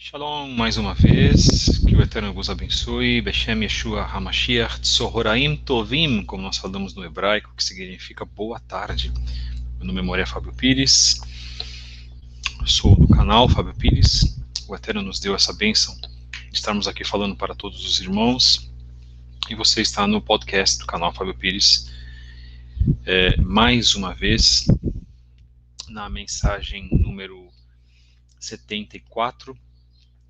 Shalom, mais uma vez, que o Eterno vos abençoe, Beshem Yeshua HaMashiach, Tzohoraim Tovim, como nós falamos no hebraico, que significa boa tarde. Meu nome é Moré Fábio Pires, sou do canal Fábio Pires. O Eterno nos deu essa bênção de estarmos aqui falando para todos os irmãos, e você está no podcast do canal Fábio Pires, mais uma vez, na mensagem número 74,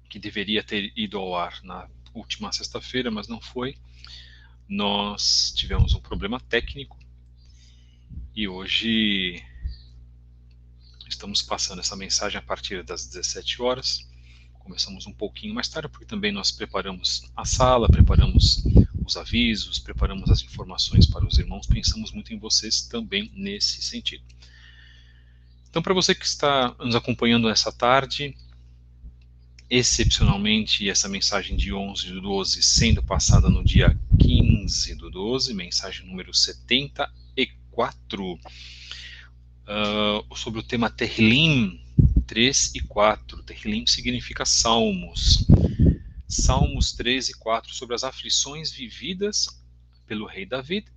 que deveria ter ido ao ar na última sexta-feira, mas não foi. Nós tivemos um problema técnico e hoje estamos passando essa mensagem a partir das 17 horas. Começamos um pouquinho mais tarde, porque também nós preparamos a sala, preparamos os avisos, preparamos as informações para os irmãos, pensamos muito em vocês também nesse sentido. Então, para você que está nos acompanhando nessa tarde, excepcionalmente, essa mensagem de 11/12 sendo passada no dia 15/12, mensagem número 74, sobre o tema Tehillim 3 e 4. Tehillim significa salmos. Salmos 3 e 4, sobre as aflições vividas pelo rei David,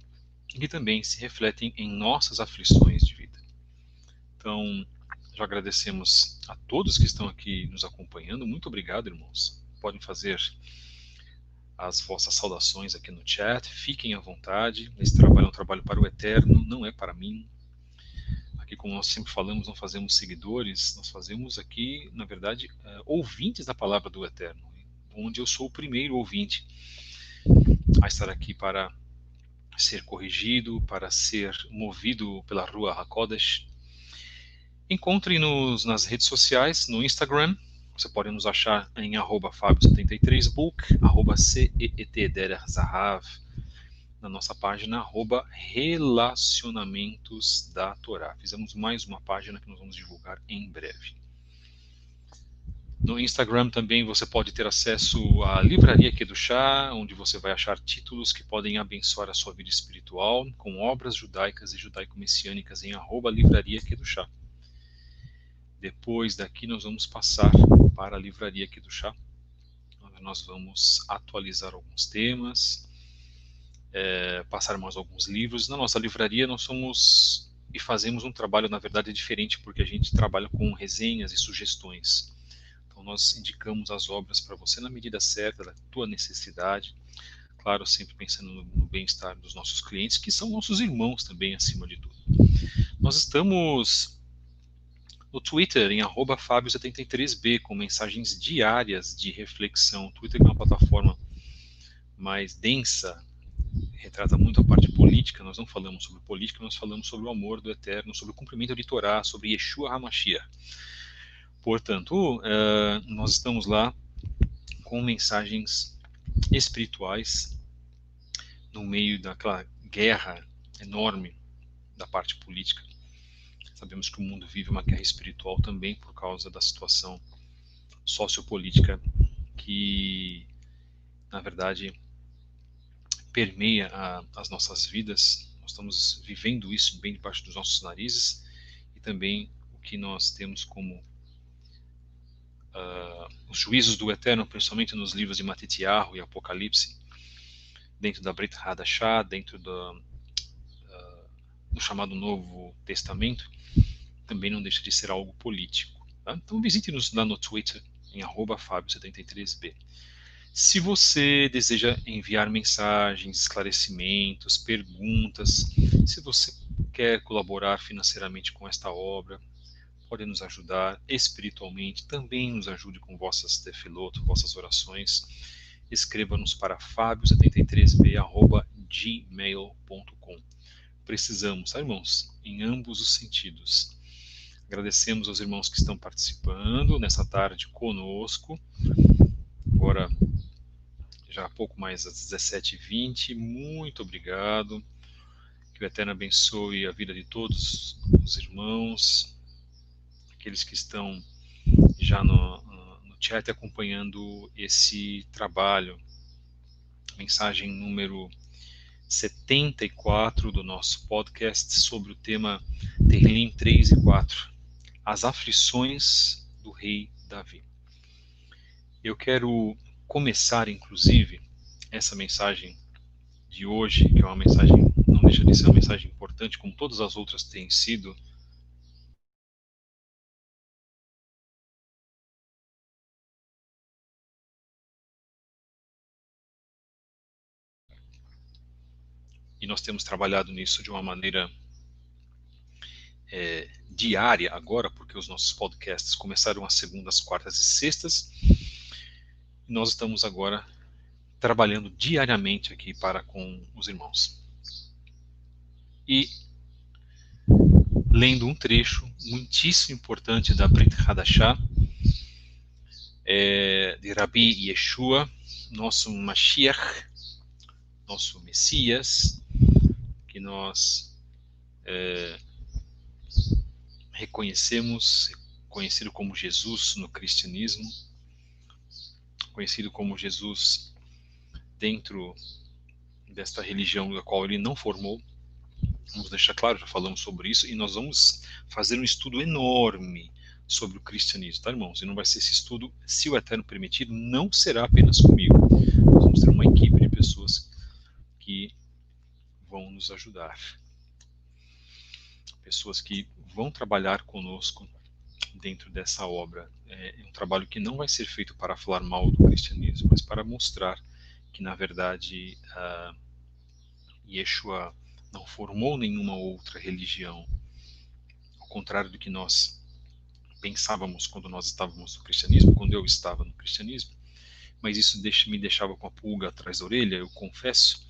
que também se refletem em nossas aflições de vida. Então, já agradecemos a todos que estão aqui nos acompanhando. Muito obrigado, irmãos. Podem fazer as vossas saudações aqui no chat. Fiquem à vontade. Esse trabalho é um trabalho para o Eterno, não é para mim. Aqui, como nós sempre falamos, não fazemos seguidores. Nós fazemos aqui, na verdade, ouvintes da palavra do Eterno, onde eu sou o primeiro ouvinte a estar aqui para ser corrigido, para ser movido pela Rua HaKodesh. Encontre-nos nas redes sociais, no Instagram. Você pode nos achar em @Fabio73book, @CEET_Zahav, na nossa página @Relacionamentos da Torá. Fizemos mais uma página que nós vamos divulgar em breve. No Instagram também você pode ter acesso à Livraria Kedushá, onde você vai achar títulos que podem abençoar a sua vida espiritual, com obras judaicas e judaico-messiânicas em @Livraria Kedushá. Depois daqui nós vamos passar para a Livraria Kedushá, onde nós vamos atualizar alguns temas, passar mais alguns livros. Na nossa livraria nós somos e fazemos um trabalho, na verdade, diferente, porque a gente trabalha com resenhas e sugestões. Então nós indicamos as obras para você na medida certa, da tua necessidade, claro, sempre pensando no bem-estar dos nossos clientes, que são nossos irmãos também, acima de tudo. Nós estamos no Twitter, em @Fabio73b, com mensagens diárias de reflexão. O Twitter é uma plataforma mais densa, retrata muito a parte política. Nós não falamos sobre política, nós falamos sobre o amor do Eterno, sobre o cumprimento de Torá, sobre Yeshua HaMashiach. Portanto, nós estamos lá com mensagens espirituais no meio daquela guerra enorme da parte política. Sabemos que o mundo vive uma guerra espiritual também por causa da situação sociopolítica que, na verdade, permeia as nossas vidas. Nós estamos vivendo isso bem debaixo dos nossos narizes, e também o que nós temos como os juízos do Eterno, principalmente nos livros de Matitiyahu e Apocalipse, dentro da Brit Hadashah, dentro do chamado Novo Testamento, também não deixa de ser algo político. Tá? Então visite-nos lá no Twitter, em @Fabio73b. Se você deseja enviar mensagens, esclarecimentos, perguntas, se você quer colaborar financeiramente com esta obra, pode nos ajudar espiritualmente, também nos ajude com vossas tefilot, vossas orações. Escreva-nos para fabio73b@gmail.com. Precisamos, irmãos, em ambos os sentidos. Agradecemos aos irmãos que estão participando nessa tarde conosco. Agora, já há pouco mais às 17h20. Muito obrigado. Que o Eterno abençoe a vida de todos os irmãos, aqueles que estão já no chat acompanhando esse trabalho. Mensagem número 74 do nosso podcast sobre o tema Tehillim 3 e 4. As aflições do rei Davi. Eu quero começar, inclusive, essa mensagem de hoje, que é uma mensagem, não deixa de ser uma mensagem importante, como todas as outras têm sido, e nós temos trabalhado nisso de uma maneira diária agora, porque os nossos podcasts começaram às segundas, quartas e sextas, e nós estamos agora trabalhando diariamente aqui para com os irmãos. E lendo um trecho muitíssimo importante da Brit Hadashah, de Rabi Yeshua, nosso Mashiach, nosso Messias, que nós reconhecemos, conhecido como Jesus no cristianismo, conhecido como Jesus dentro desta religião da qual ele não formou. Vamos deixar claro, já falamos sobre isso, e nós vamos fazer um estudo enorme sobre o cristianismo, tá, irmãos? E não vai ser esse estudo, se o Eterno permitir, não será apenas comigo. Nós vamos ter uma equipe de pessoas que vão nos ajudar. Pessoas que vão trabalhar conosco dentro dessa obra. É um trabalho que não vai ser feito para falar mal do cristianismo, mas para mostrar que, na verdade, Yeshua não formou nenhuma outra religião, ao contrário do que nós pensávamos quando nós estávamos no cristianismo, quando eu estava no cristianismo, mas isso me deixava com a pulga atrás da orelha. Eu confesso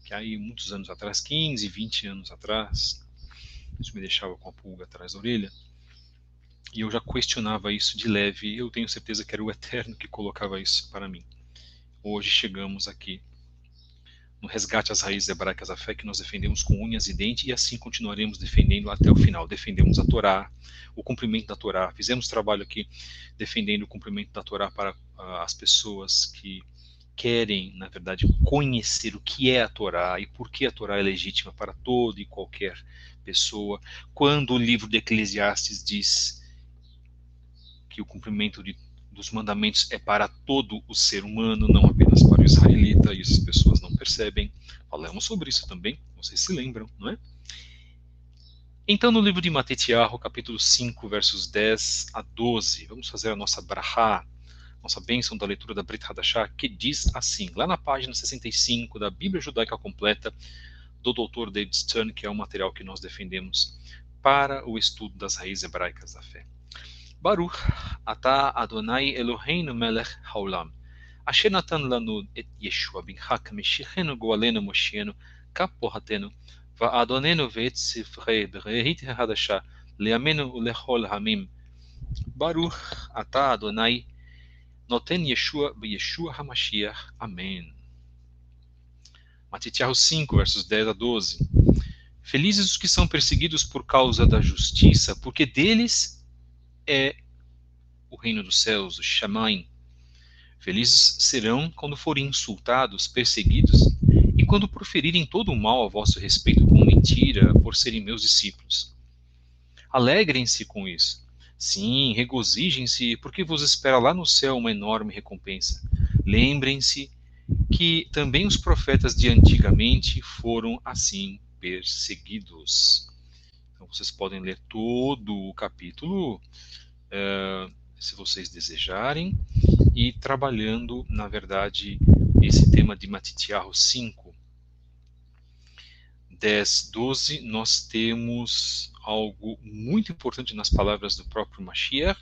que aí muitos anos atrás, 15, 20 anos atrás, isso me deixava com a pulga atrás da orelha, e eu já questionava isso de leve. Eu tenho certeza que era o Eterno que colocava isso para mim. Hoje chegamos aqui no resgate às raízes hebraicas da fé, que nós defendemos com unhas e dentes, e assim continuaremos defendendo até o final. Defendemos a Torá, o cumprimento da Torá. Fizemos trabalho aqui defendendo o cumprimento da Torá para as pessoas que querem, na verdade, conhecer o que é a Torá e por que a Torá é legítima para toda e qualquer pessoa. Quando o livro de Eclesiastes diz que o cumprimento dos mandamentos é para todo o ser humano, não apenas para o israelita, e as pessoas não percebem. Falamos sobre isso também, vocês se lembram, não é? Então, no livro de Matitiahu, capítulo 5, versos 10 a 12, vamos fazer a nossa brachá, nossa bênção da leitura da Brit Hadashah, que diz assim, lá na página 65 da Bíblia Judaica Completa, do Dr. David Stern, que é o material que nós defendemos para o estudo das raízes hebraicas da fé. Baruch ata Adonai Eloheinu melech haolam, asher natan lanu et Yeshua bincha kamishichenu goalenu moshienu kapohatenu, va'adonenu ve'et sifrei berehit hadasha liamenu ulechol hamim. Baruch ata Adonai noten Yeshua b'Yeshua HaMashiach. Amém. Matitiahu 5, versos 10 a 12. Felizes os que são perseguidos por causa da justiça, porque deles é o reino dos céus, o Shamaim. Felizes serão quando forem insultados, perseguidos, e quando proferirem todo o mal a vosso respeito com mentira, por serem meus discípulos. Alegrem-se com isso. Sim, regozijem-se, porque vos espera lá no céu uma enorme recompensa. Lembrem-se que também os profetas de antigamente foram assim perseguidos. Então vocês podem ler todo o capítulo, se vocês desejarem, e trabalhando, na verdade, esse tema de Matitiahu 5, 10, 12, nós temos algo muito importante nas palavras do próprio Mashiach,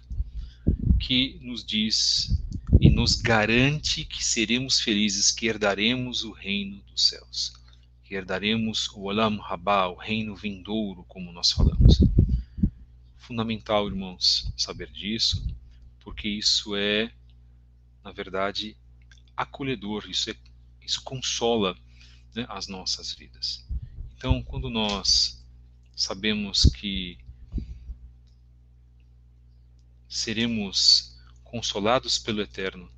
que nos diz e nos garante que seremos felizes, que herdaremos o reino dos céus, que herdaremos o Olam Rabá, o reino vindouro, como nós falamos. Fundamental, irmãos, saber disso, porque isso é, na verdade, acolhedor, isso consola, né, as nossas vidas. Então, quando nós sabemos que seremos consolados pelo Eterno,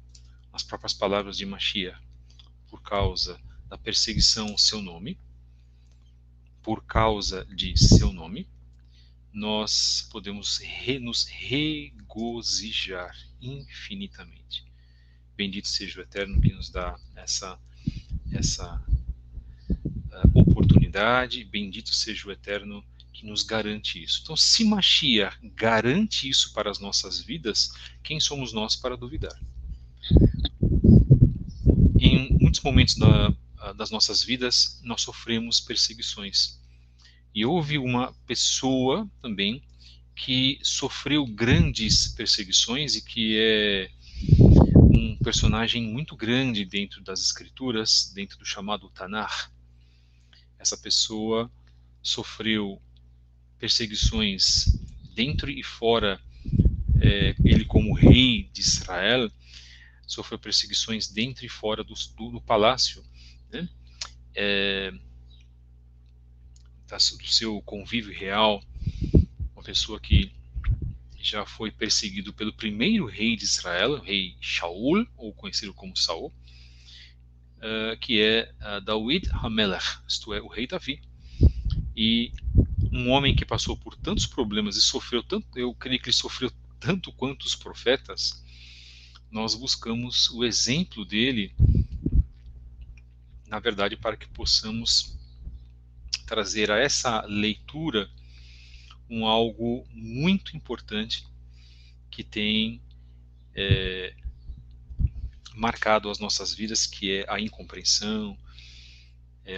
as próprias palavras de Mashiach, por causa da perseguição ao seu nome, por causa de seu nome, nós podemos nos regozijar infinitamente. Bendito seja o Eterno que nos dá essa oportunidade, bendito seja o Eterno que nos garante isso. Então, se Mashiach garante isso para as nossas vidas, quem somos nós para duvidar? Em muitos momentos das nossas vidas, nós sofremos perseguições. E houve uma pessoa também que sofreu grandes perseguições e que é um personagem muito grande dentro das escrituras, dentro do chamado Tanar. Essa pessoa sofreu perseguições dentro e fora, ele como rei de Israel, sofreu perseguições dentro e fora do palácio, né? Do seu convívio real, uma pessoa que já foi perseguido pelo primeiro rei de Israel, o rei Shaul, ou conhecido como Saul, que é David HaMelech, isto é, o rei Davi. E um homem que passou por tantos problemas e sofreu tanto, eu creio que ele sofreu tanto quanto os profetas, nós buscamos o exemplo dele, na verdade, para que possamos trazer a essa leitura algo muito importante que tem marcado as nossas vidas, que é a incompreensão,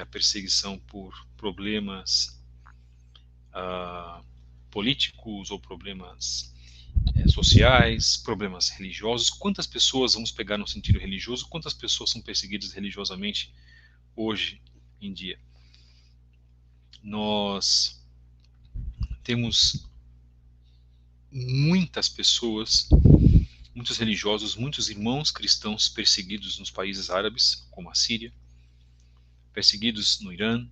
a perseguição por problemas políticos ou problemas sociais, problemas religiosos. Quantas pessoas, vamos pegar no sentido religioso, quantas pessoas são perseguidas religiosamente hoje em dia? Nós temos muitas pessoas, muitos religiosos, muitos irmãos cristãos perseguidos nos países árabes, como a Síria, perseguidos no Irã,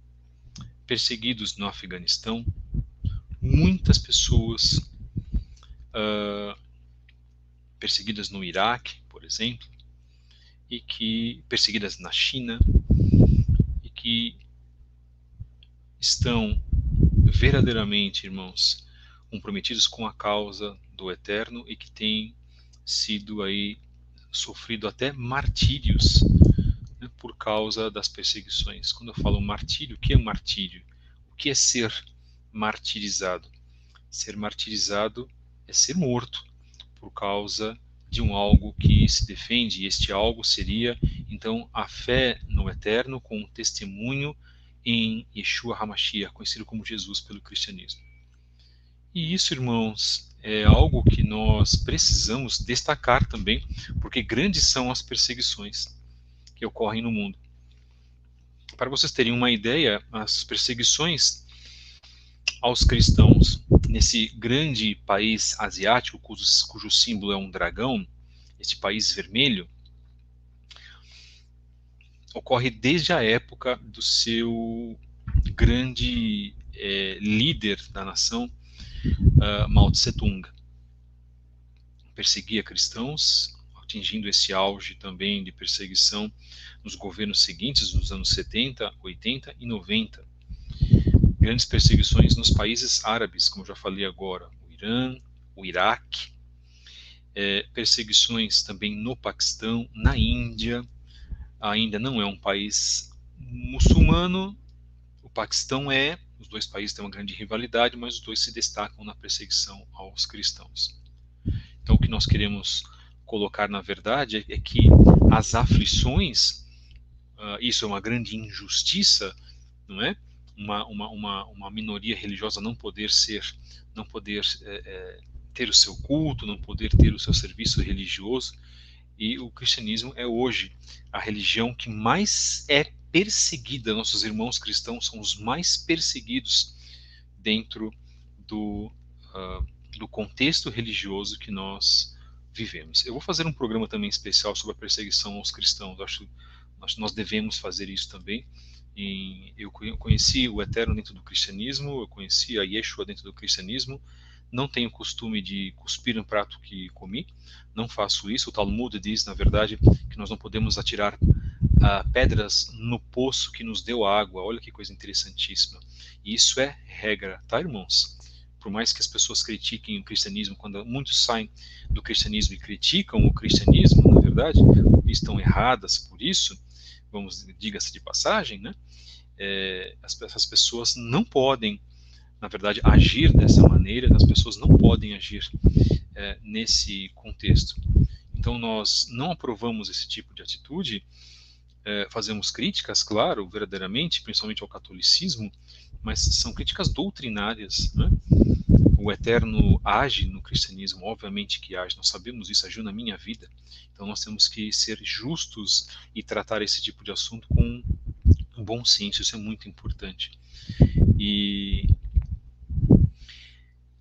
perseguidos no Afeganistão, muitas pessoas perseguidas no Iraque, por exemplo, e que perseguidas na China, e que estão verdadeiramente, irmãos, comprometidos com a causa do Eterno e que têm sido aí sofrido até martírios, né, por causa das perseguições. Quando eu falo martírio, o que é martírio? O que é ser martirizado? Ser martirizado é ser morto por causa de algo que se defende, e este algo seria, então, a fé no Eterno com um testemunho em Yeshua HaMashiach, conhecido como Jesus pelo cristianismo. E isso, irmãos, é algo que nós precisamos destacar também, porque grandes são as perseguições que ocorrem no mundo. Para vocês terem uma ideia, as perseguições aos cristãos nesse grande país asiático, cujo símbolo é um dragão, este país vermelho, ocorre desde a época do seu grande líder da nação, Mao Tse-tung. Perseguia cristãos, atingindo esse auge também de perseguição nos governos seguintes, nos anos 70, 80 e 90. Grandes perseguições nos países árabes, como já falei agora, o Irã, o Iraque, perseguições também no Paquistão, na Índia. Ainda não é um país muçulmano, o Paquistão os dois países têm uma grande rivalidade, mas os dois se destacam na perseguição aos cristãos. Então, o que nós queremos colocar, na verdade, é que as aflições, isso é uma grande injustiça, não é? Uma minoria religiosa não poder ter o seu culto, não poder ter o seu serviço religioso, e o cristianismo é hoje a religião que mais é perseguida. Nossos irmãos cristãos são os mais perseguidos dentro do contexto religioso que nós vivemos. Eu vou fazer um programa também especial sobre a perseguição aos cristãos. Acho que nós devemos fazer isso também. Eu conheci o Eterno dentro do cristianismo, eu conheci a Yeshua dentro do cristianismo. Não tenho costume de cuspir no prato que comi, não faço isso. O Talmud diz, na verdade, que nós não podemos atirar pedras no poço que nos deu água. Olha que coisa interessantíssima. E isso é regra, tá, irmãos? por mais que as pessoas critiquem o cristianismo, quando muitos saem do cristianismo e criticam o cristianismo, na verdade, estão erradas por isso, diga-se de passagem, né? Essas pessoas não podem, na verdade, agir dessa maneira, as pessoas não podem agir nesse contexto. Então, nós não aprovamos esse tipo de atitude, fazemos críticas, claro, verdadeiramente, principalmente ao catolicismo, mas são críticas doutrinárias, né? O Eterno age no cristianismo, obviamente que age, nós sabemos isso, agiu na minha vida. Então nós temos que ser justos e tratar esse tipo de assunto com bom senso, isso é muito importante. E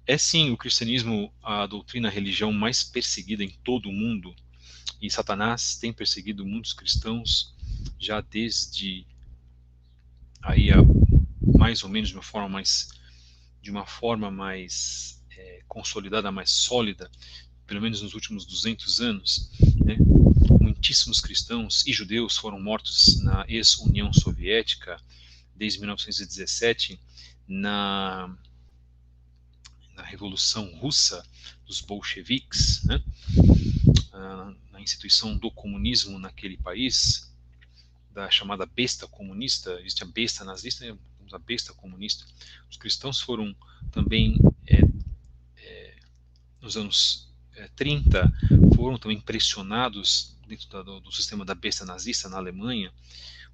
é sim o cristianismo a doutrina, a religião mais perseguida em todo o mundo, e Satanás tem perseguido muitos cristãos já desde aí mais ou menos de uma forma mais consolidada, mais sólida, pelo menos nos últimos 200 anos, né? Muitíssimos cristãos e judeus foram mortos na ex-União Soviética desde 1917, na Revolução Russa dos bolcheviques, né? Na instituição do comunismo naquele país, da chamada besta comunista, existe a besta nazista e a besta comunista. Os cristãos foram também, nos anos 30, foram também pressionados dentro do sistema da besta nazista na Alemanha.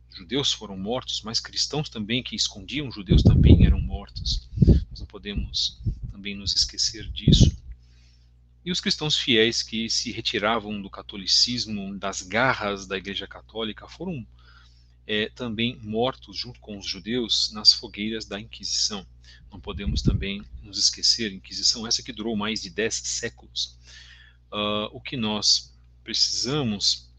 Os judeus foram mortos, mas cristãos também que escondiam judeus também eram mortos. Nós não podemos também nos esquecer disso. E os cristãos fiéis que se retiravam do catolicismo, das garras da Igreja Católica, foram também mortos junto com os judeus nas fogueiras da Inquisição. Não podemos também nos esquecer, a Inquisição essa que durou mais de 10 séculos. O que nós precisamos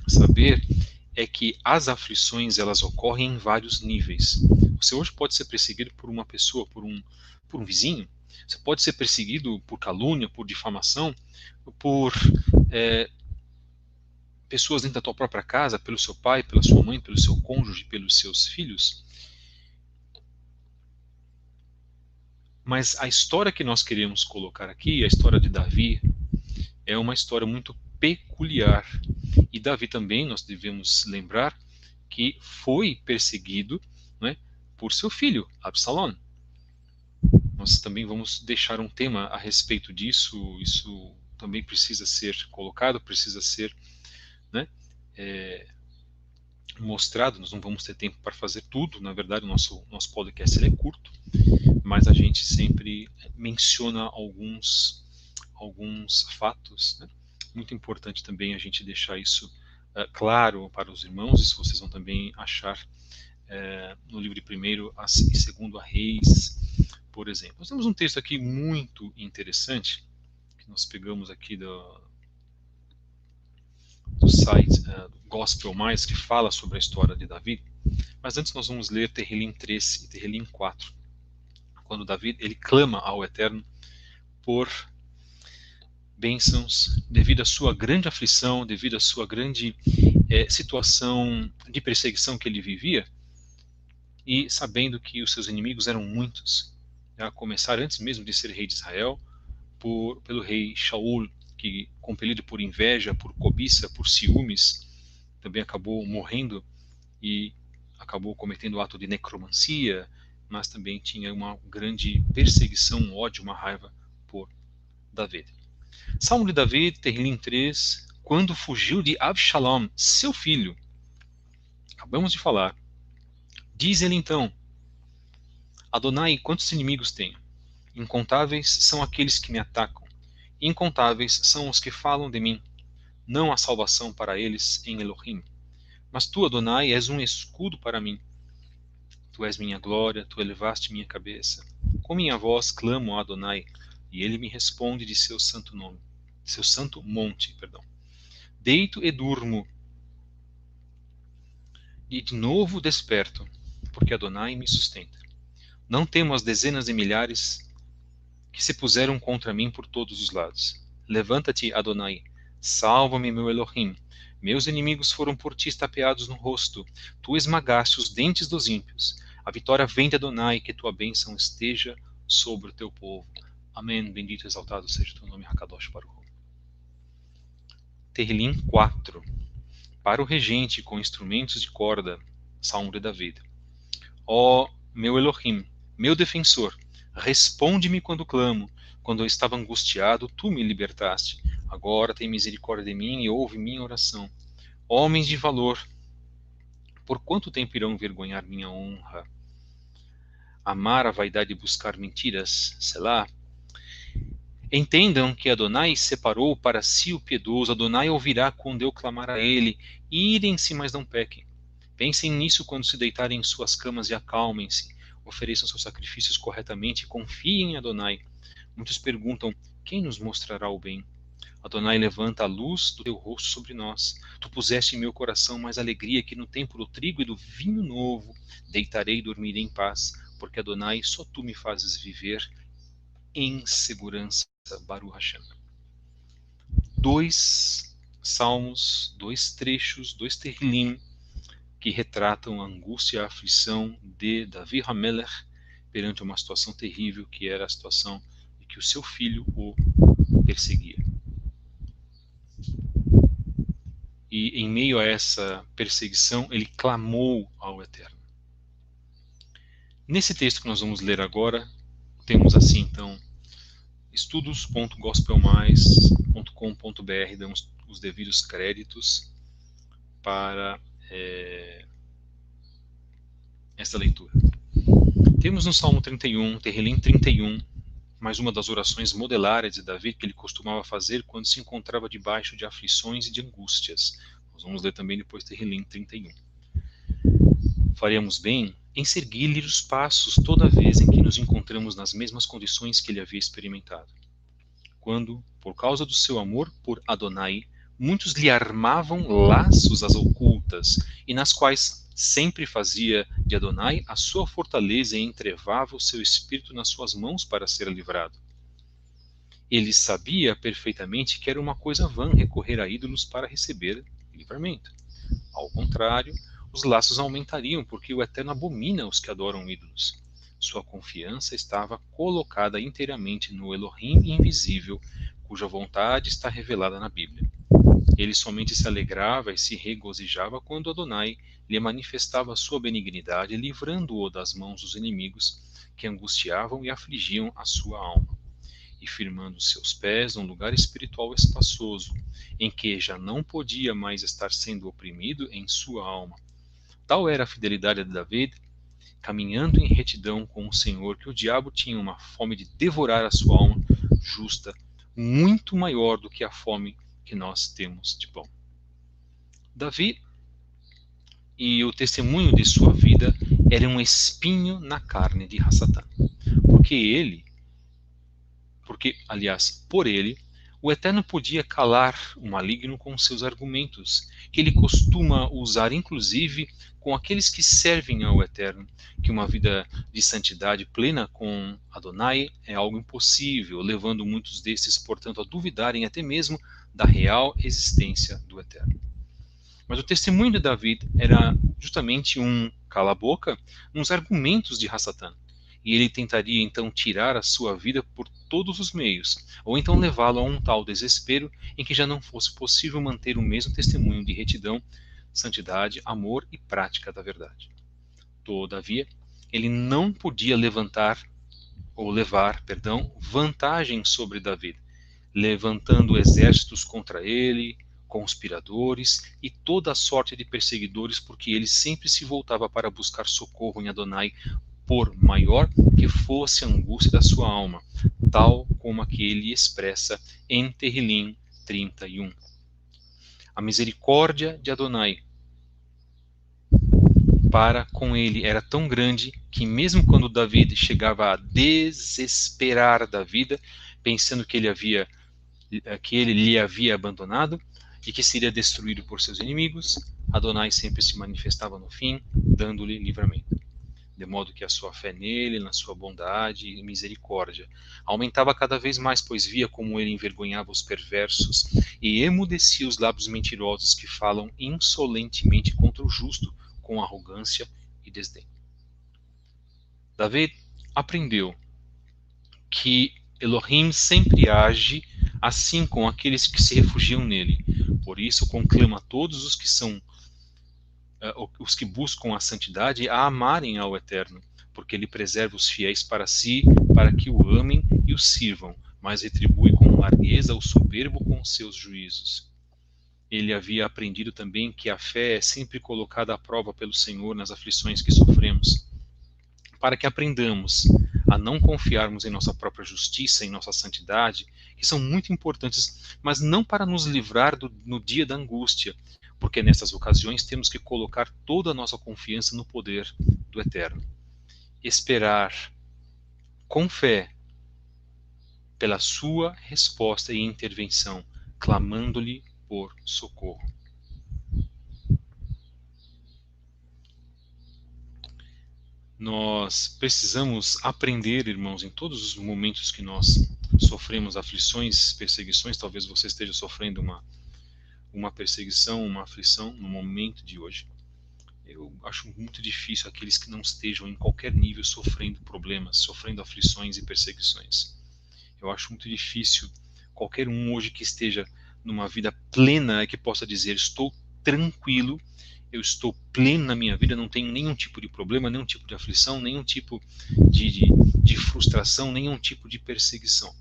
saber é que as aflições elas ocorrem em vários níveis. Você hoje pode ser perseguido por uma pessoa, por um vizinho. Você pode ser perseguido por calúnia, por difamação, por pessoas dentro da tua própria casa, pelo seu pai, pela sua mãe, pelo seu cônjuge, pelos seus filhos. Mas a história que nós queremos colocar aqui, a história de Davi, é uma história muito peculiar. E Davi também, nós devemos lembrar, que foi perseguido, né, por seu filho, Absalão. Nós também vamos deixar um tema a respeito disso, isso também precisa ser colocado, precisa ser, né, mostrado. Nós não vamos ter tempo para fazer tudo, na verdade o nosso podcast ele é curto, mas a gente sempre menciona alguns fatos, né? Muito importante também a gente deixar isso claro para os irmãos, isso vocês vão também achar no livro de 1º e 2º Reis, por exemplo. Nós temos um texto aqui muito interessante, que nós pegamos aqui do site do Gospel Mais, que fala sobre a história de Davi, mas antes nós vamos ler Terrilim 3 e Terrilim 4, quando Davi ele clama ao Eterno por bênçãos devido à sua grande aflição, devido à sua grande situação de perseguição que ele vivia, e sabendo que os seus inimigos eram muitos, a começar antes mesmo de ser rei de Israel, pelo rei Shaul, que, compelido por inveja, por cobiça, por ciúmes, também acabou morrendo e acabou cometendo o ato de necromancia, mas também tinha uma grande perseguição, um ódio, uma raiva por Davi. Salmo de Davi, Terrilim 3, quando fugiu de Absalom, seu filho. Acabamos de falar. Diz ele então: Adonai, quantos inimigos tenho? Incontáveis são aqueles que me atacam. Incontáveis são os que falam de mim. Não há salvação para eles em Elohim. Mas tu, Adonai, és um escudo para mim. Tu és minha glória, tu elevaste minha cabeça. Com minha voz clamo a Adonai, e ele me responde de seu santo nome, seu santo monte, perdão. Deito e durmo, e de novo desperto, porque Adonai me sustenta. Não temo as dezenas de milhares que se puseram contra mim por todos os lados. Levanta-te, Adonai, salva-me, meu Elohim. Meus inimigos foram por ti estapeados no rosto. Tu esmagaste os dentes dos ímpios. A vitória vem de Adonai, que tua bênção esteja sobre o teu povo. Amém. Bendito e exaltado seja o teu nome, Hakadosh Baruch Hu. Terrilim 4. Para o regente com instrumentos de corda. Salmo de David. Ó meu Elohim, meu defensor, responde-me quando clamo. Quando eu estava angustiado, tu me libertaste. Agora tem misericórdia de mim e ouve minha oração. Homens de valor, por quanto tempo irão envergonhar minha honra? Amar a vaidade e buscar mentiras, Selá. Entendam que Adonai separou para si o piedoso. Adonai ouvirá quando eu clamar a ele. Irem-se, mas não pequem. Pensem nisso quando se deitarem em suas camas e acalmem-se. Ofereçam seus sacrifícios corretamente e confiem em Adonai. Muitos perguntam, quem nos mostrará o bem? Adonai, levanta a luz do teu rosto sobre nós. Tu puseste em meu coração mais alegria que no tempo do trigo e do vinho novo. Deitarei e dormirei em paz, porque Adonai, só tu me fazes viver em segurança. Baruch Hashem. 2 salmos, 2 trechos, 2 terrilim que retratam a angústia e a aflição de Davi Hamelech perante uma situação terrível que era a situação de que o seu filho o perseguia. E em meio a essa perseguição, ele clamou ao Eterno. Nesse texto que nós vamos ler agora, temos assim então estudos.gospelmais.com.br, damos os devidos créditos para esta leitura. Temos no Salmo 31, Terrilim 31, mais uma das orações modelares de Davi que ele costumava fazer quando se encontrava debaixo de aflições e de angústias. Nós vamos ler também depois Terrilim 31. Faríamos bem em seguir-lhe os passos toda vez em que nos encontramos nas mesmas condições que ele havia experimentado. Quando, por causa do seu amor por Adonai, muitos lhe armavam laços às ocultas, e nas quais sempre fazia de Adonai a sua fortaleza e entrevava o seu espírito nas suas mãos para ser livrado. Ele sabia perfeitamente que era uma coisa vã recorrer a ídolos para receber livramento. Ao contrário, os laços aumentariam, porque o Eterno abomina os que adoram ídolos. Sua confiança estava colocada inteiramente no Elohim invisível, cuja vontade está revelada na Bíblia. Ele somente se alegrava e se regozijava quando Adonai lhe manifestava sua benignidade, livrando-o das mãos dos inimigos que angustiavam e afligiam a sua alma, e firmando seus pés num lugar espiritual espaçoso, em que já não podia mais estar sendo oprimido em sua alma. Tal era a fidelidade de David, caminhando em retidão com o Senhor, que o diabo tinha uma fome de devorar a sua alma justa, muito maior do que a fome que nós temos de pão. Davi e o testemunho de sua vida era um espinho na carne de Hassatã, por ele, o Eterno podia calar o maligno com seus argumentos, que ele costuma usar inclusive com aqueles que servem ao Eterno, que uma vida de santidade plena com Adonai é algo impossível, levando muitos destes, portanto, a duvidarem até mesmo da real existência do Eterno. Mas o testemunho de David era justamente um cala-boca nos argumentos de Hassatã, e ele tentaria então tirar a sua vida por todos os meios, ou então levá-lo a um tal desespero em que já não fosse possível manter o mesmo testemunho de retidão, santidade, amor e prática da verdade. Todavia, ele não podia levar vantagem sobre David, levantando exércitos contra ele, conspiradores e toda a sorte de perseguidores, porque ele sempre se voltava para buscar socorro em Adonai, por maior que fosse a angústia da sua alma, tal como a que ele expressa em Terrilim 31. A misericórdia de Adonai para com ele era tão grande que mesmo quando David chegava a desesperar da vida, pensando que ele lhe havia abandonado e que seria destruído por seus inimigos, Adonai sempre se manifestava no fim, dando-lhe livramento. De modo que a sua fé nele, na sua bondade e misericórdia, aumentava cada vez mais, pois via como ele envergonhava os perversos e emudecia os lábios mentirosos que falam insolentemente contra o justo, com arrogância e desdém. David aprendeu que Elohim sempre age assim com aqueles que se refugiam nele. Por isso conclama todos os que são os que buscam a santidade a amarem ao Eterno, porque ele preserva os fiéis para si, para que o amem e o sirvam, mas retribui com largueza o soberbo com seus juízos. Ele havia aprendido também que a fé é sempre colocada à prova pelo Senhor nas aflições que sofremos, para que aprendamos a não confiarmos em nossa própria justiça, em nossa santidade, que são muito importantes, mas não para nos livrar no dia da angústia, porque nessas ocasiões temos que colocar toda a nossa confiança no poder do Eterno. Esperar com fé pela sua resposta e intervenção, clamando-lhe por socorro. Nós precisamos aprender, irmãos, em todos os momentos que nós sofremos aflições, perseguições, talvez você esteja sofrendo uma perseguição, uma aflição no momento de hoje. Eu acho muito difícil aqueles que não estejam em qualquer nível sofrendo problemas, sofrendo aflições e perseguições. Eu acho muito difícil qualquer um hoje que esteja numa vida plena que possa dizer: estou tranquilo, eu estou pleno na minha vida, não tenho nenhum tipo de problema, nenhum tipo de aflição, nenhum tipo de frustração, nenhum tipo de perseguição.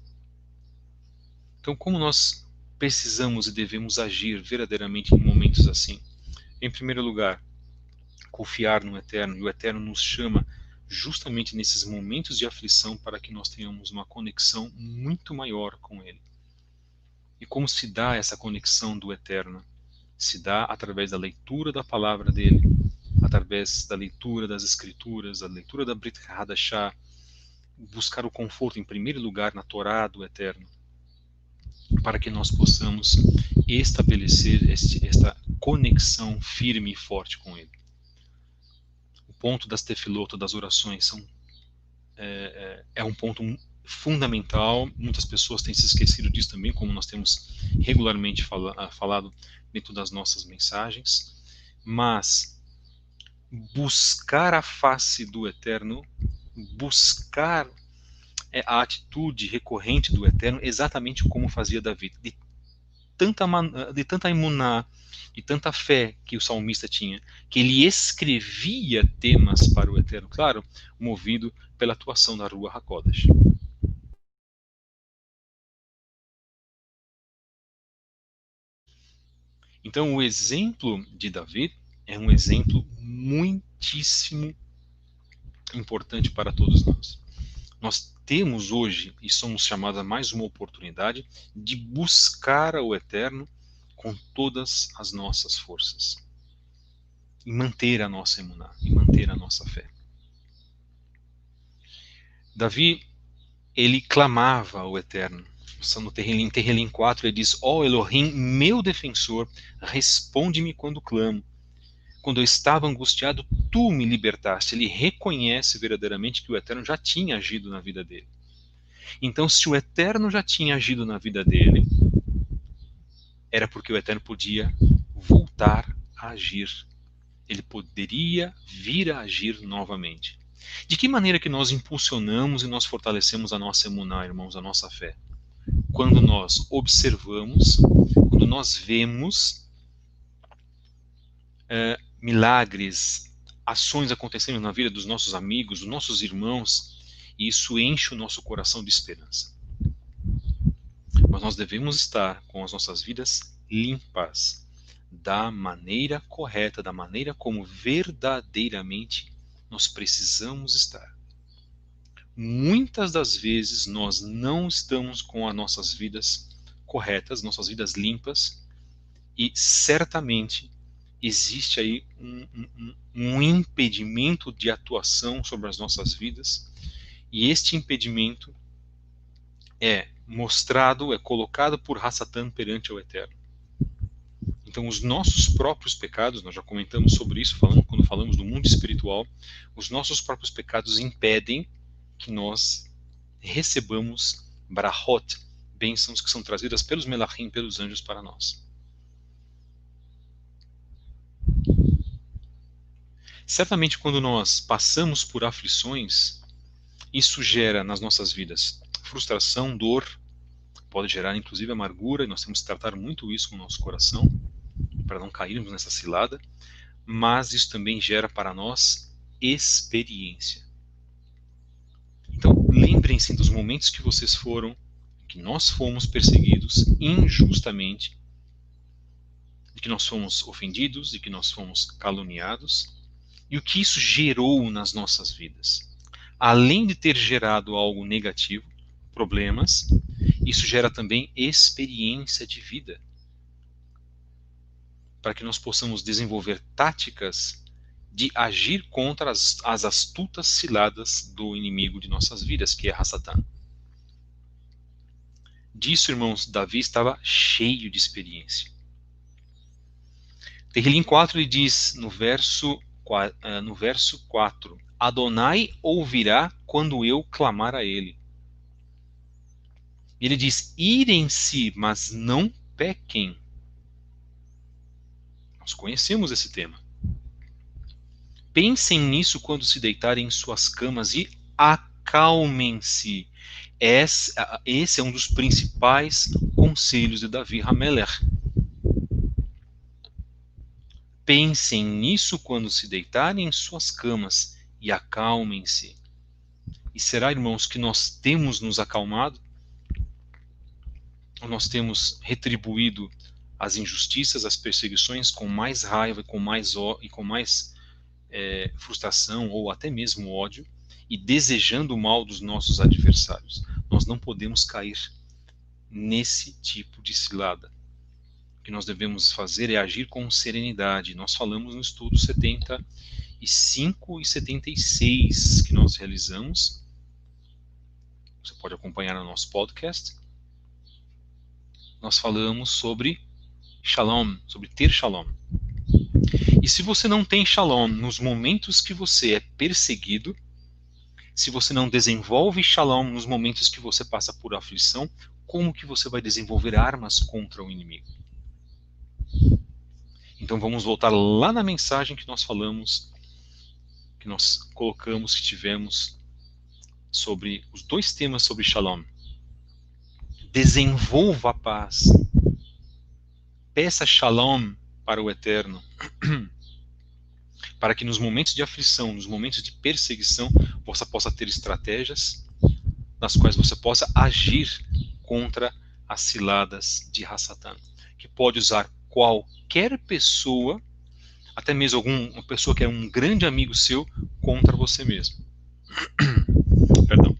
Então, como nós precisamos e devemos agir verdadeiramente em momentos assim? Em primeiro lugar, confiar no Eterno, e o Eterno nos chama justamente nesses momentos de aflição para que nós tenhamos uma conexão muito maior com Ele. E como se dá essa conexão do Eterno? Se dá através da leitura da palavra dele, através da leitura das Escrituras, da leitura da Brit Hadashah, buscar o conforto em primeiro lugar na Torá do Eterno, para que nós possamos estabelecer esta conexão firme e forte com Ele. O ponto das tefilot, das orações, é um ponto fundamental. Muitas pessoas têm se esquecido disso também, como nós temos regularmente falado dentro das nossas mensagens. Mas buscar a face do Eterno, buscar a atitude recorrente do Eterno, exatamente como fazia Davi, de tanta emuná, de tanta fé que o salmista tinha, que ele escrevia temas para o Eterno, claro, movido pela atuação da Ruach HaKodesh. Então, o exemplo de Davi é um exemplo muitíssimo importante para todos nós. Nós temos hoje, e somos chamados a mais uma oportunidade, de buscar o Eterno com todas as nossas forças. E manter a nossa emuná, e manter a nossa fé. Davi, ele clamava ao Eterno. No Terrilim 4, ele diz: ó Elohim, meu defensor, responde-me quando clamo. Quando eu estava angustiado, tu me libertaste. Ele reconhece verdadeiramente que o Eterno já tinha agido na vida dele. Então, se o Eterno já tinha agido na vida dele, era porque o Eterno podia voltar a agir. Ele poderia vir a agir novamente. De que maneira que nós impulsionamos e nós fortalecemos a nossa emuná, irmãos, a nossa fé? Quando nós observamos, quando nós vemos milagres, ações acontecendo na vida dos nossos amigos, dos nossos irmãos, e isso enche o nosso coração de esperança. Mas nós devemos estar com as nossas vidas limpas, da maneira correta, da maneira como verdadeiramente nós precisamos estar. Muitas das vezes nós não estamos com as nossas vidas corretas, nossas vidas limpas, e certamente existe aí um impedimento de atuação sobre as nossas vidas, e este impedimento é mostrado, é colocado por Hassatan perante o Eterno. Então, os nossos próprios pecados, nós já comentamos sobre isso quando falamos do mundo espiritual, os nossos próprios pecados impedem que nós recebamos brachot, bênçãos que são trazidas pelos melachim, pelos anjos para nós. Certamente, quando nós passamos por aflições, isso gera nas nossas vidas frustração, dor, pode gerar inclusive amargura, e nós temos que tratar muito isso com o nosso coração, para não cairmos nessa cilada, mas isso também gera para nós experiência. Então, lembrem-se dos momentos que vocês foram, que nós fomos perseguidos injustamente, de que nós fomos ofendidos, de que nós fomos caluniados, e o que isso gerou nas nossas vidas. Além de ter gerado algo negativo, problemas, isso gera também experiência de vida, para que nós possamos desenvolver táticas de agir contra as astutas ciladas do inimigo de nossas vidas, que é Hasatan. Disso, irmãos, Davi estava cheio de experiência. Tehillim 4 ele diz no verso 4, Adonai ouvirá quando eu clamar a ele. Ele diz, irem-se, mas não pequem. Nós conhecemos esse tema. Pensem nisso quando se deitarem em suas camas e acalmem-se. Esse é um dos principais conselhos de Davi Hamelech. Pensem nisso quando se deitarem em suas camas e acalmem-se. E será, irmãos, que nós temos nos acalmado? Ou nós temos retribuído as injustiças, as perseguições com mais raiva, com mais frustração ou até mesmo ódio, e desejando o mal dos nossos adversários? Nós não podemos cair nesse tipo de cilada. O que nós devemos fazer é agir com serenidade. Nós falamos no estudo 75 e 76 que nós realizamos. Você pode acompanhar no nosso podcast. Nós falamos sobre Shalom, sobre ter Shalom. E se você não tem Shalom nos momentos que você é perseguido, se você não desenvolve Shalom nos momentos que você passa por aflição, como que você vai desenvolver armas contra o inimigo? Então vamos voltar lá na mensagem que nós falamos, que nós colocamos, que tivemos sobre os dois temas sobre Shalom. Desenvolva a paz. Peça Shalom para o Eterno, para que nos momentos de aflição, nos momentos de perseguição, você possa ter estratégias nas quais você possa agir contra as ciladas de Hasatan, que pode usar qualquer pessoa, até mesmo uma pessoa que é um grande amigo seu, contra você mesmo. Perdão.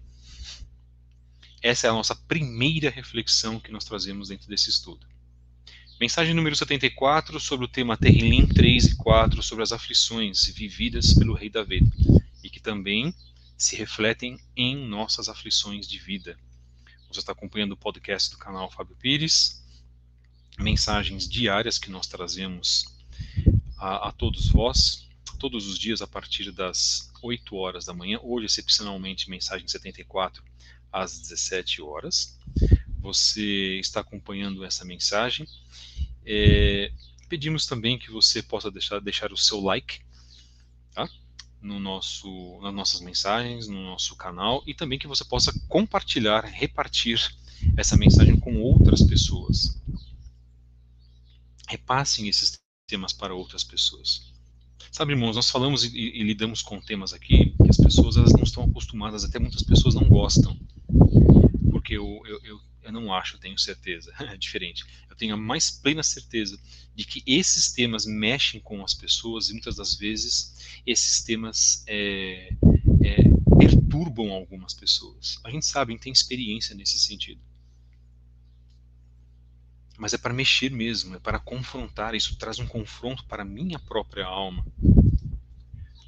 Essa é a nossa primeira reflexão que nós trazemos dentro desse estudo. Mensagem número 74 sobre o tema Tehillim 3 e 4 sobre as aflições vividas pelo rei Davi e que também se refletem em nossas aflições de vida. Você está acompanhando o podcast do canal Fábio Pires, mensagens diárias que nós trazemos a todos vós, todos os dias a partir das 8 horas da manhã, hoje excepcionalmente mensagem 74 às 17 horas. Você está acompanhando essa mensagem. Pedimos também que você possa deixar o seu like, tá? Nas nossas mensagens, no nosso canal, e também que você possa compartilhar, repartir essa mensagem com outras pessoas. Repassem esses temas para outras pessoas. Sabe, irmãos, nós falamos e lidamos com temas aqui que as pessoas elas não estão acostumadas, até muitas pessoas não gostam, porque eu não acho, eu tenho certeza, é diferente. Eu tenho a mais plena certeza de que esses temas mexem com as pessoas e muitas das vezes esses temas perturbam algumas pessoas. A gente sabe, a gente tem experiência nesse sentido. Mas é para mexer mesmo, é para confrontar, isso traz um confronto para a minha própria alma.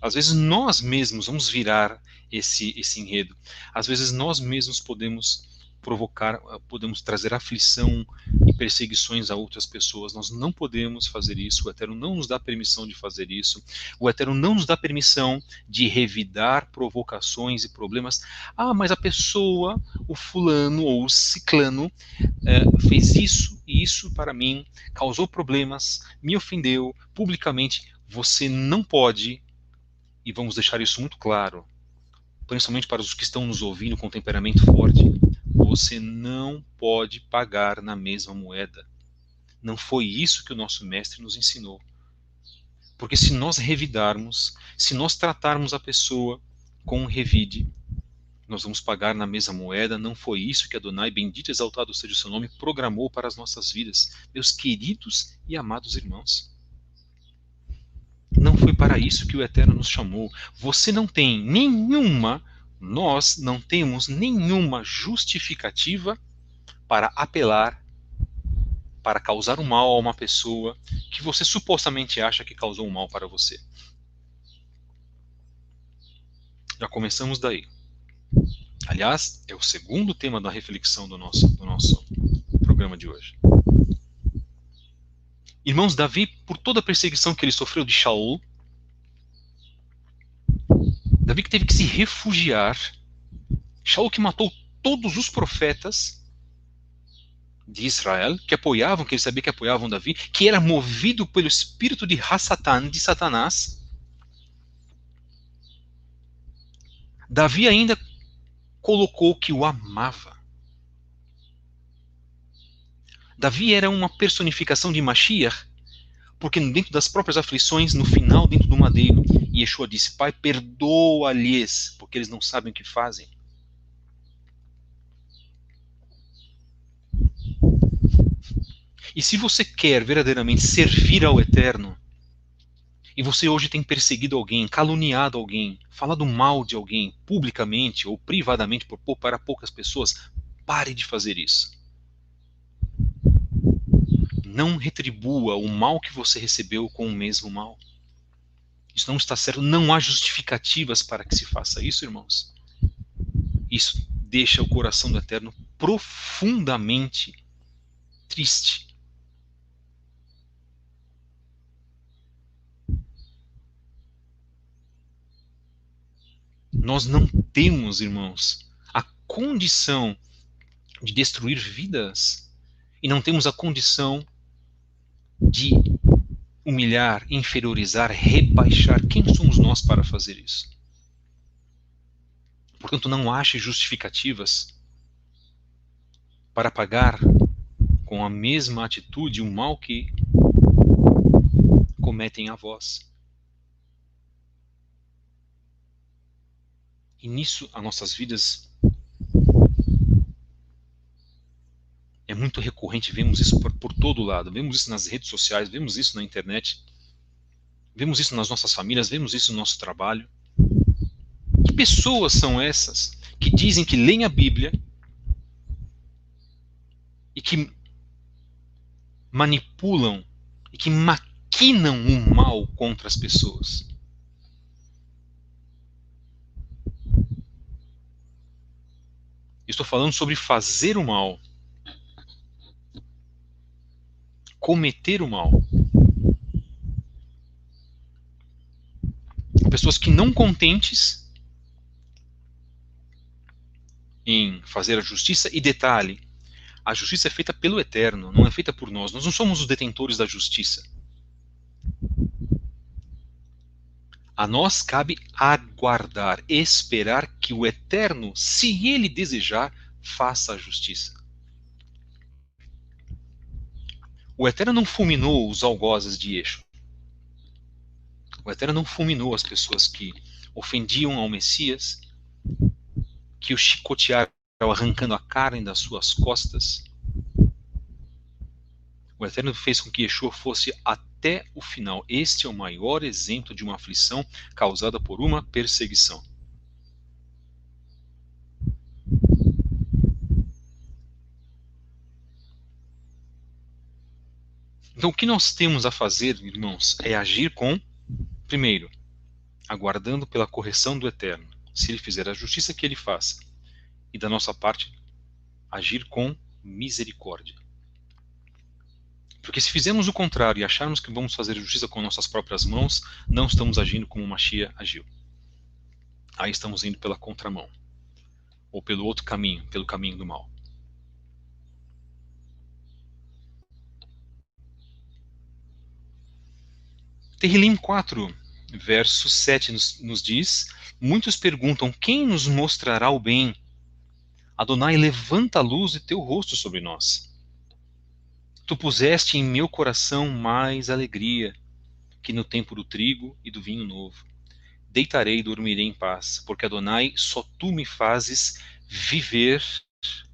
Às vezes nós mesmos vamos virar esse enredo. Às vezes nós mesmos podemos provocar, podemos trazer aflição e perseguições a outras pessoas. Nós não podemos fazer isso, o Eterno não nos dá permissão de fazer isso. O Eterno não nos dá permissão de revidar provocações e problemas. Ah, mas a pessoa, o fulano ou o ciclano fez isso e isso para mim, causou problemas, me ofendeu publicamente. Você não pode, e vamos deixar isso muito claro, principalmente para os que estão nos ouvindo com temperamento forte, você não pode pagar na mesma moeda. Não foi isso que o nosso mestre nos ensinou. Porque se nós revidarmos, se nós tratarmos a pessoa com revide, nós vamos pagar na mesma moeda. Não foi isso que Adonai, bendito e exaltado seja o seu nome, programou para as nossas vidas, meus queridos e amados irmãos. Não foi para isso que o Eterno nos chamou. Você não tem nenhuma, nós não temos nenhuma justificativa para apelar, para causar um mal a uma pessoa que você supostamente acha que causou um mal para você. Já começamos daí. Aliás, é o segundo tema da reflexão do nosso programa de hoje. Irmãos, Davi, por toda a perseguição que ele sofreu de Shaul, Davi que teve que se refugiar, Shaul que matou todos os profetas de Israel, que apoiavam, que ele sabia que apoiavam Davi, que era movido pelo espírito de Hassatan, de Satanás. Davi ainda colocou que o amava. Davi era uma personificação de Mashiach, porque dentro das próprias aflições, no final, dentro do madeiro, Yeshua disse, Pai, perdoa-lhes, porque eles não sabem o que fazem. E se você quer verdadeiramente servir ao Eterno, e você hoje tem perseguido alguém, caluniado alguém, falado mal de alguém, publicamente ou privadamente para poucas pessoas, pare de fazer isso. Não retribua o mal que você recebeu com o mesmo mal. Isso não está certo, não há justificativas para que se faça isso, irmãos. Isso deixa o coração do Eterno profundamente triste. Nós não temos, irmãos, a condição de destruir vidas e não temos a condição de humilhar, inferiorizar, rebaixar. Quem somos nós para fazer isso? Portanto, não ache justificativas para pagar com a mesma atitude o mal que cometem a vós. E nisso, as nossas vidas é muito recorrente, vemos isso por todo lado, vemos isso nas redes sociais, vemos isso na internet, vemos isso nas nossas famílias, vemos isso no nosso trabalho. Que pessoas são essas que dizem que leem a Bíblia e que manipulam e que maquinam o mal contra as pessoas? Estou falando sobre fazer o mal, cometer o mal. Pessoas que não contentes em fazer a justiça, e detalhe, a justiça é feita pelo Eterno, não é feita por nós. Nós não somos os detentores da justiça. A nós cabe aguardar, esperar que o Eterno, se Ele desejar, faça a justiça. O Eterno não fulminou os algozes de Yeshua. O Eterno não fulminou as pessoas que ofendiam ao Messias, que o chicotearam arrancando a carne das suas costas. O Eterno fez com que Yeshua fosse até o final. Este é o maior exemplo de uma aflição causada por uma perseguição. Então, o que nós temos a fazer, irmãos, é agir com, primeiro, aguardando pela correção do Eterno. Se Ele fizer a justiça, que Ele faça. E da nossa parte, agir com misericórdia. Porque se fizermos o contrário e acharmos que vamos fazer justiça com nossas próprias mãos, não estamos agindo como Mashiach agiu. Aí estamos indo pela contramão. Ou pelo outro caminho, pelo caminho do mal. Tehillim 4, verso 7 nos diz: muitos perguntam, quem nos mostrará o bem? Adonai, levanta a luz de teu rosto sobre nós. Tu puseste em meu coração mais alegria que no tempo do trigo e do vinho novo. Deitarei e dormirei em paz, porque Adonai, só tu me fazes viver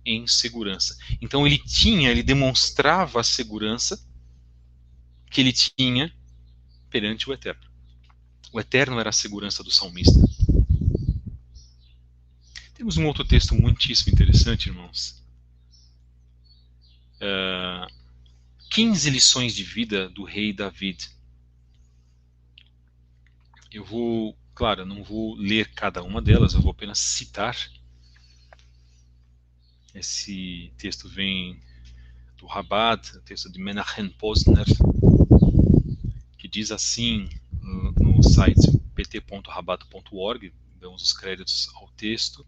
em segurança. Então ele demonstrava a segurança que ele tinha perante o Eterno. O Eterno era a segurança do salmista. Temos um outro texto muitíssimo interessante, irmãos. 15 lições de vida do rei David. Eu vou, claro, não vou ler cada uma delas, eu vou apenas citar. Esse texto vem do Rabat, texto de Menachem Posner, que diz assim no site pt.rabat.org, damos os créditos ao texto,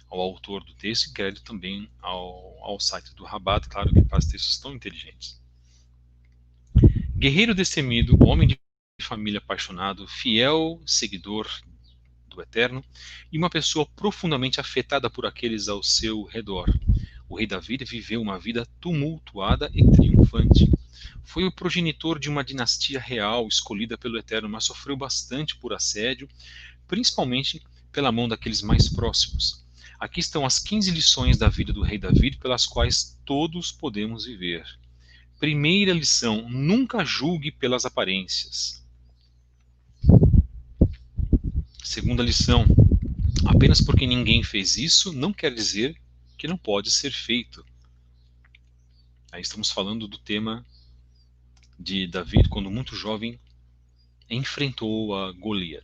ao autor do texto, e crédito também ao site do Rabat, claro que faz textos tão inteligentes. Guerreiro destemido, homem de família apaixonado, fiel seguidor do Eterno, e uma pessoa profundamente afetada por aqueles ao seu redor. O rei Davi viveu uma vida tumultuada e triunfante. Foi o progenitor de uma dinastia real escolhida pelo Eterno, mas sofreu bastante por assédio, principalmente pela mão daqueles mais próximos. Aqui estão as 15 lições da vida do rei Davi pelas quais todos podemos viver. Primeira lição: nunca julgue pelas aparências. Segunda lição: apenas porque ninguém fez isso, não quer dizer que não pode ser feito. Aí estamos falando do tema de Davi, quando muito jovem, enfrentou a Golias.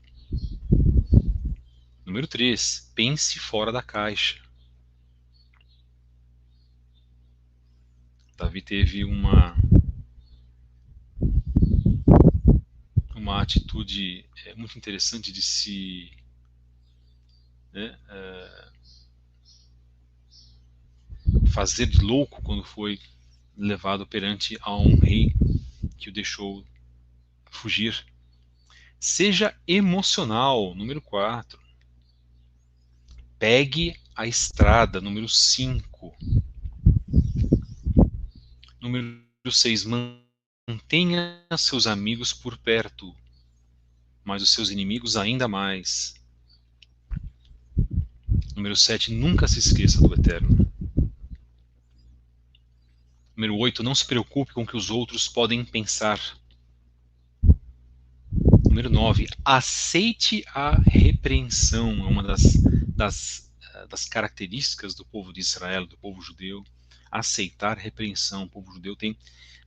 Número 3, pense fora da caixa. Davi teve uma atitude muito interessante de se fazer de louco quando foi levado perante a um rei que o deixou fugir. Seja emocional, número 4. Pegue a estrada, número 5. Número 6. Mantenha seus amigos por perto, mas os seus inimigos ainda mais. Número 7. Nunca se esqueça do Eterno. Número 8. Não se preocupe com o que os outros podem pensar. Número 9. Aceite a repreensão. É uma das características do povo de Israel, do povo judeu. Aceitar repreensão. O povo judeu tem,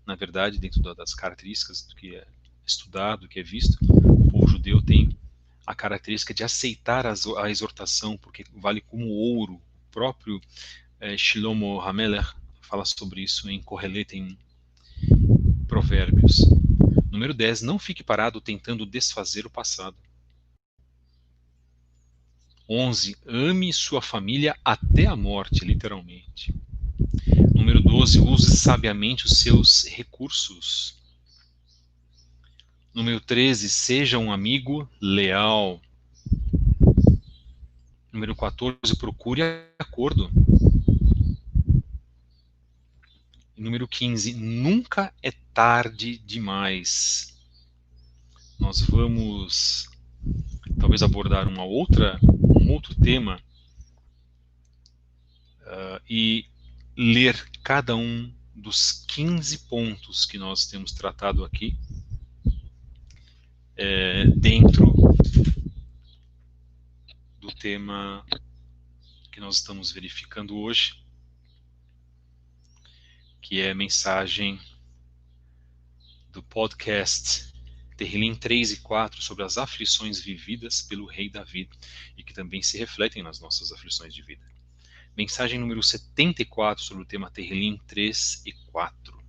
na verdade, dentro das características do que é estudado, do que é visto, o povo judeu tem a característica de aceitar a exortação, porque vale como ouro. O próprio Shlomo Hamelech fala sobre isso em Kohelet, em Provérbios. Número 10. Não fique parado tentando desfazer o passado. 11. Ame sua família até a morte, literalmente. Número 12. Use sabiamente os seus recursos. Número 13. Seja um amigo leal. Número 14. Procure acordo. E número 15. Nunca é tarde demais. Nós vamos talvez abordar um outro tema e ler cada um dos 15 pontos que nós temos tratado aqui dentro do tema que nós estamos verificando hoje, que é a mensagem do podcast Tehillim 3 e 4 sobre as aflições vividas pelo rei Davi e que também se refletem nas nossas aflições de vida. Mensagem número 74 sobre o tema Tehillim 3 e 4.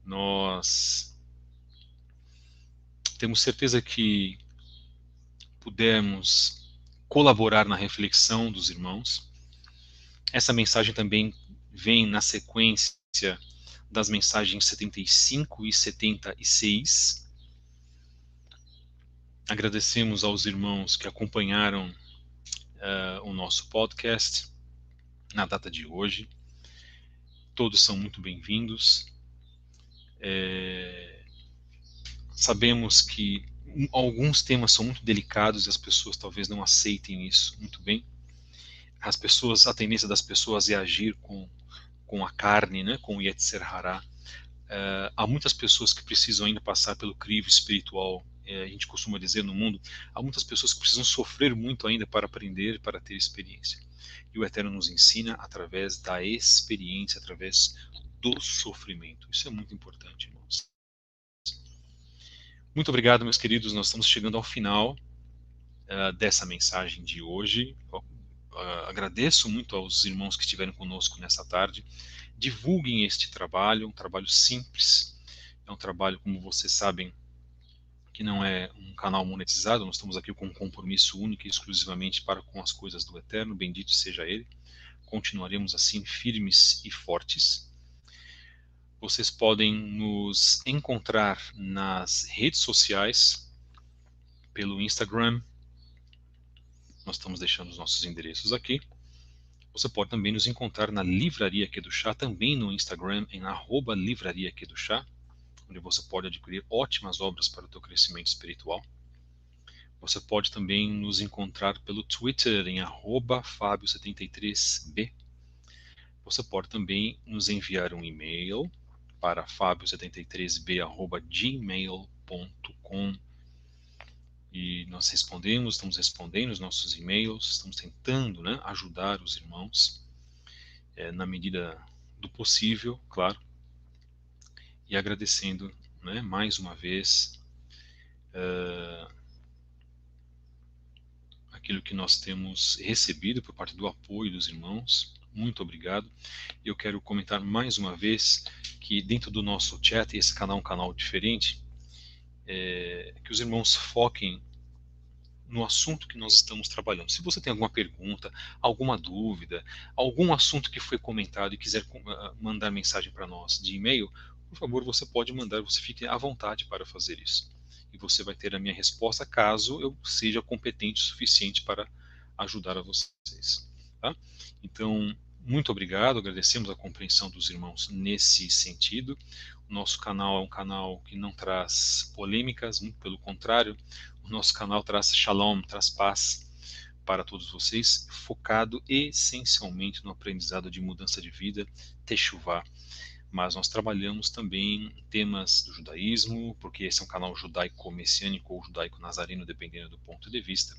Nós temos certeza que pudemos colaborar na reflexão dos irmãos. Essa mensagem também vem na sequência das mensagens 75 e 76. Agradecemos aos irmãos que acompanharam o nosso podcast. na data de hoje. Todos são muito bem-vindos. Sabemos que alguns temas são muito delicados e as pessoas talvez não aceitem isso muito bem. A tendência das pessoas é agir com a carne, né, com o Yetzer Hará. Há muitas pessoas que precisam ainda passar pelo crivo espiritual. A gente costuma dizer no mundo, há muitas pessoas que precisam sofrer muito ainda para aprender, para ter experiência. E o Eterno nos ensina através da experiência, através do sofrimento. Isso é muito importante, irmãos. Muito obrigado, meus queridos. Nós estamos chegando ao final dessa mensagem de hoje. Agradeço muito aos irmãos que estiveram conosco nessa tarde. Divulguem este trabalho, um trabalho simples. É um trabalho, como vocês sabem, que não é um canal monetizado. Nós estamos aqui com um compromisso único e exclusivamente para com as coisas do Eterno. Bendito seja Ele. Continuaremos assim firmes e fortes. Vocês podem nos encontrar nas redes sociais, pelo Instagram. Nós estamos deixando os nossos endereços aqui. Você pode também nos encontrar na Livraria Kedushá, também no Instagram, em @Livraria Kedushá, onde você pode adquirir ótimas obras para o teu crescimento espiritual. Você pode também nos encontrar pelo Twitter, em @Fabio73b. Você pode também nos enviar um e-mail para fabio73b@gmail.com. E nós estamos respondendo os nossos e-mails, estamos tentando, né, ajudar os irmãos na medida do possível, claro, e agradecendo, né, mais uma vez aquilo que nós temos recebido por parte do apoio dos irmãos. Muito obrigado. Eu quero comentar mais uma vez que dentro do nosso chat, esse canal é um canal diferente, que os irmãos foquem no assunto que nós estamos trabalhando. Se você tem alguma pergunta, alguma dúvida, algum assunto que foi comentado e quiser mandar mensagem para nós de e-mail, por favor, você pode mandar, você fique à vontade para fazer isso. E você vai ter a minha resposta caso eu seja competente o suficiente para ajudar a vocês. Tá? Então, muito obrigado, agradecemos a compreensão dos irmãos nesse sentido. O nosso canal é um canal que não traz polêmicas, muito pelo contrário, o nosso canal traz shalom, traz paz para todos vocês, focado essencialmente no aprendizado de mudança de vida, techuvá. Mas nós trabalhamos também temas do judaísmo, porque esse é um canal judaico-messiânico ou judaico-nazareno, dependendo do ponto de vista,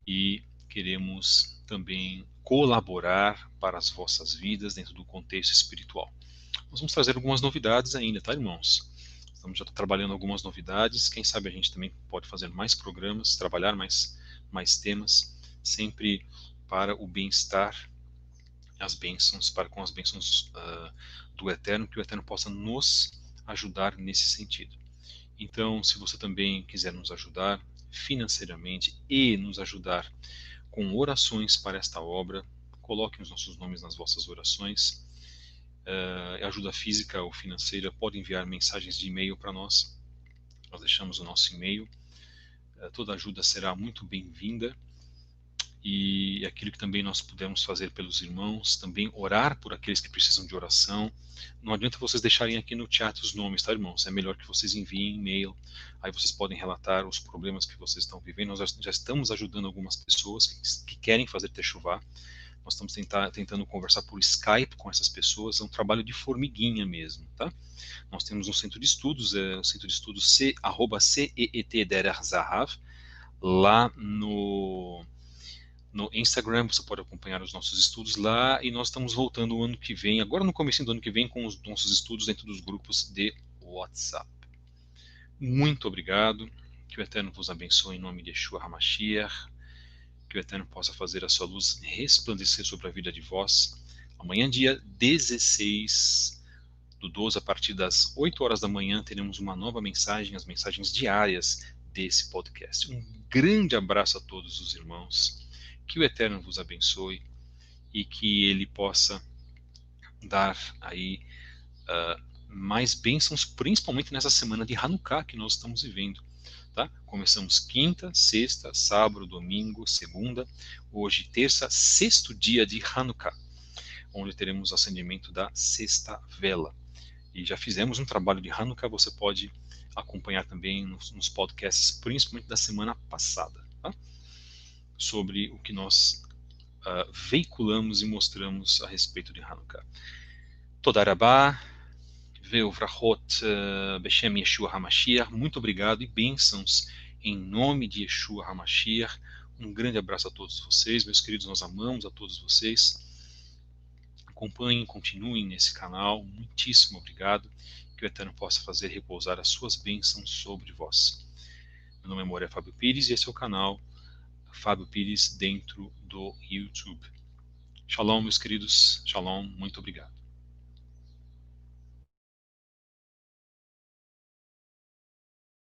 e queremos também colaborar para as vossas vidas dentro do contexto espiritual. Nós vamos trazer algumas novidades ainda, tá, irmãos? Estamos já trabalhando algumas novidades. Quem sabe a gente também pode fazer mais programas, trabalhar mais temas, sempre para o bem-estar, as bênçãos, com as bênçãos do Eterno, que o Eterno possa nos ajudar nesse sentido. Então, se você também quiser nos ajudar financeiramente e nos ajudar com orações para esta obra, coloquem os nossos nomes nas vossas orações. Ajuda física ou financeira, pode enviar mensagens de e-mail para nós. Nós deixamos o nosso e-mail. Toda ajuda será muito bem-vinda. E aquilo que também nós pudermos fazer pelos irmãos, também orar por aqueles que precisam de oração. Não adianta vocês deixarem aqui no chat os nomes, tá, irmãos? É melhor que vocês enviem e-mail. Aí vocês podem relatar os problemas que vocês estão vivendo. Nós já estamos ajudando algumas pessoas que querem fazer techuvá. Nós estamos tentando conversar por Skype com essas pessoas, é um trabalho de formiguinha mesmo, tá? Nós temos um centro de estudos, o centro de estudos @CEET Derer Zahav, lá no Instagram, você pode acompanhar os nossos estudos lá, e nós estamos voltando o ano que vem, agora no começo do ano que vem, com os nossos estudos dentro dos grupos de WhatsApp. Muito obrigado, que o Eterno vos abençoe em nome de Yeshua HaMashiach, que o Eterno possa fazer a sua luz resplandecer sobre a vida de vós. Amanhã, dia 16/12, a partir das 8 horas da manhã, teremos uma nova mensagem, as mensagens diárias desse podcast. Um grande abraço a todos os irmãos, que o Eterno vos abençoe e que ele possa dar aí mais bênçãos, principalmente nessa semana de Hanukkah que nós estamos vivendo. Tá? Começamos quinta, sexta, sábado, domingo, segunda, hoje terça, sexto dia de Hanukkah. onde teremos o acendimento da sexta vela. E já fizemos um trabalho de Hanukkah, você pode acompanhar também nos podcasts, principalmente da semana passada, tá? Sobre o que nós veiculamos e mostramos a respeito de Hanukkah. Toda Rabá, Veuvrachot Beshem Yeshua HaMashiach, muito obrigado e bênçãos em nome de Yeshua HaMashiach. Um grande abraço a todos vocês, meus queridos, nós amamos a todos vocês. Acompanhem, continuem nesse canal, muitíssimo obrigado, que o Eterno possa fazer repousar as suas bênçãos sobre vós. Meu nome é Moré Fábio Pires e esse é o canal Fábio Pires dentro do YouTube. Shalom, meus queridos, shalom, muito obrigado.